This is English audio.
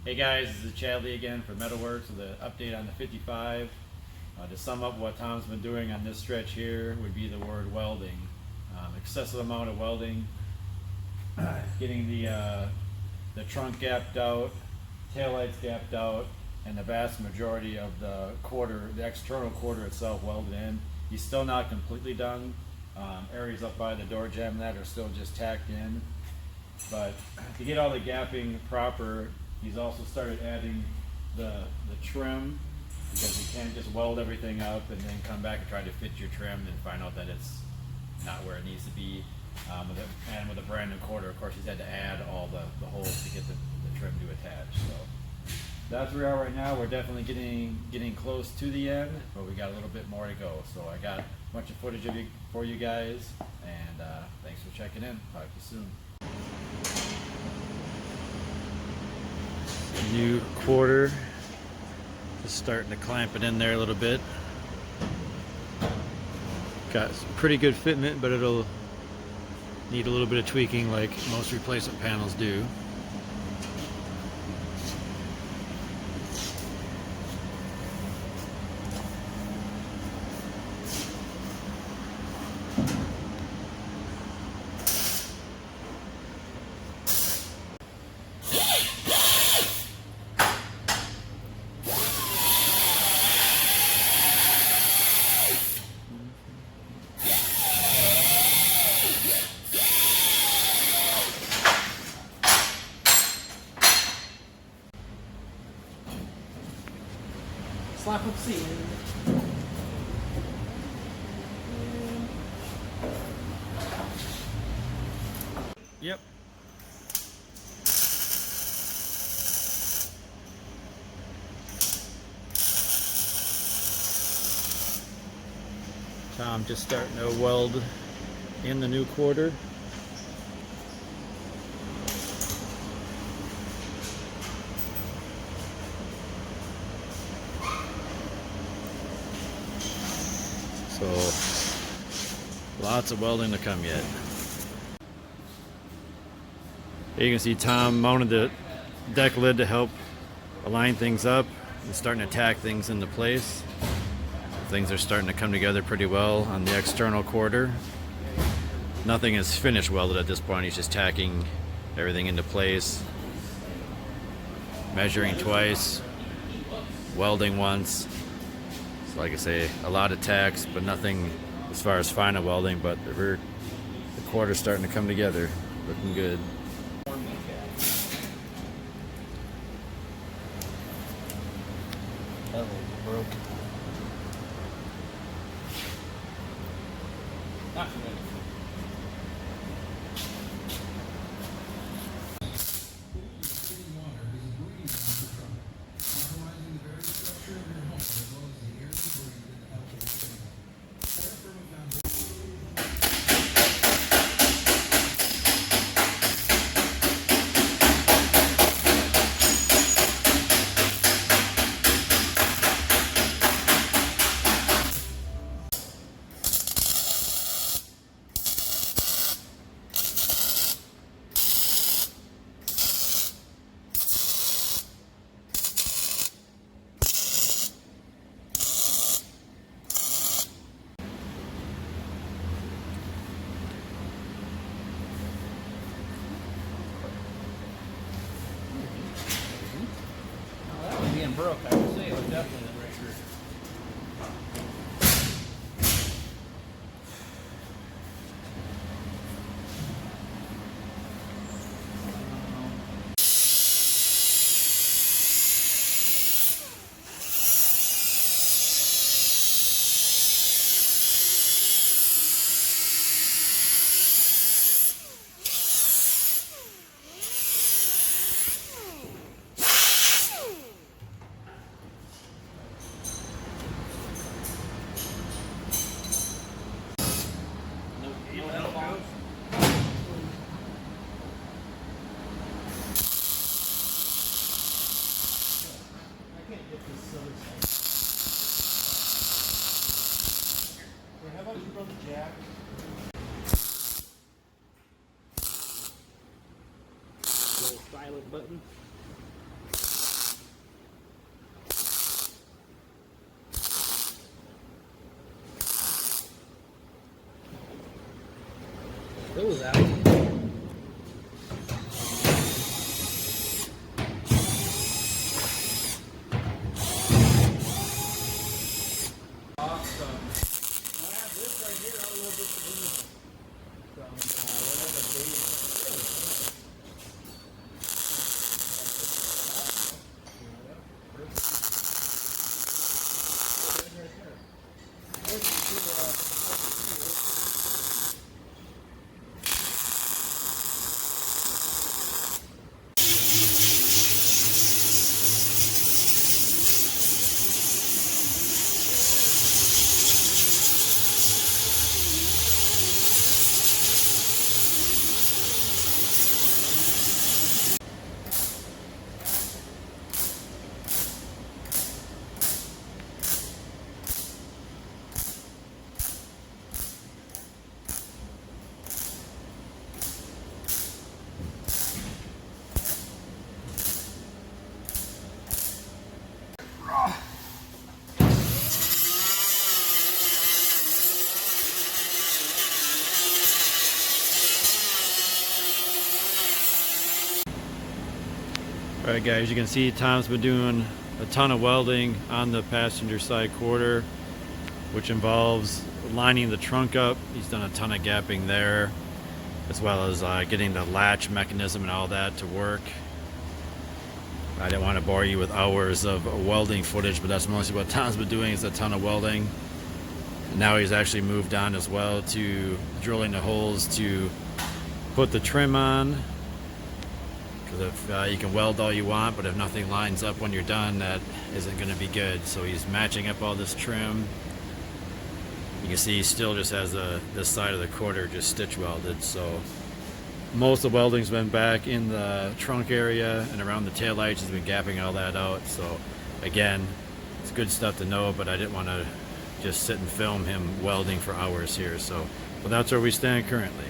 Hey guys, this is Chadley again for Metalworks with an update on the 55. To sum up what Tom's been doing on this stretch here would be the word welding. Excessive amount of welding, getting the trunk gapped out, taillights gapped out, and the vast majority of the quarter, the external quarter itself welded in. He's still not completely done. Areas up by the door jamb that are still just tacked in. But to get all the gapping proper, he's also started adding the trim, because you can't just weld everything up and then come back and try to fit your trim and find out that it's not where it needs to be. And with a brand new quarter, of course, he's had to add all the holes to get the trim to attach. So that's where we are right now. We're definitely getting close to the end, but we got a little bit more to go. So I got a bunch of footage for you guys, and thanks for checking in. Talk to you soon. New quarter, just starting to clamp it in there a little bit. Got some pretty good fit in it, but it'll need a little bit of tweaking like most replacement panels do. Slap with C. Yep. Tom just starting to weld in the new quarter. So lots of welding to come yet. Here you can see Tom mounted the deck lid to help align things up and starting to tack things into place. Things are starting to come together pretty well on the external quarter. Nothing is finished welded at this point. He's just tacking everything into place, measuring twice, welding once. So like I say, a lot of tacks, but nothing as far as final welding, but the quarter's starting to come together, looking good. That was broken. Not good. Being broke, I would say it was definitely the breaker. Jack. Little stylet button. Alright guys, you can see Tom's been doing a ton of welding on the passenger side quarter, which involves lining the trunk up. He's done a ton of gapping there, as well as getting the latch mechanism and all that to work. I didn't want to bore you with hours of welding footage, but that's mostly what Tom's been doing, is a ton of welding. And now he's actually moved on as well to drilling the holes to put the trim on. Because if you can weld all you want, but if nothing lines up when you're done, that isn't going to be good. So he's matching up all this trim. You can see he still just has this side of the quarter just stitch welded. So most of the welding's been back in the trunk area and around the taillights. He's been gapping all that out. So again, it's good stuff to know, but I didn't want to just sit and film him welding for hours here. So, but that's where we stand currently.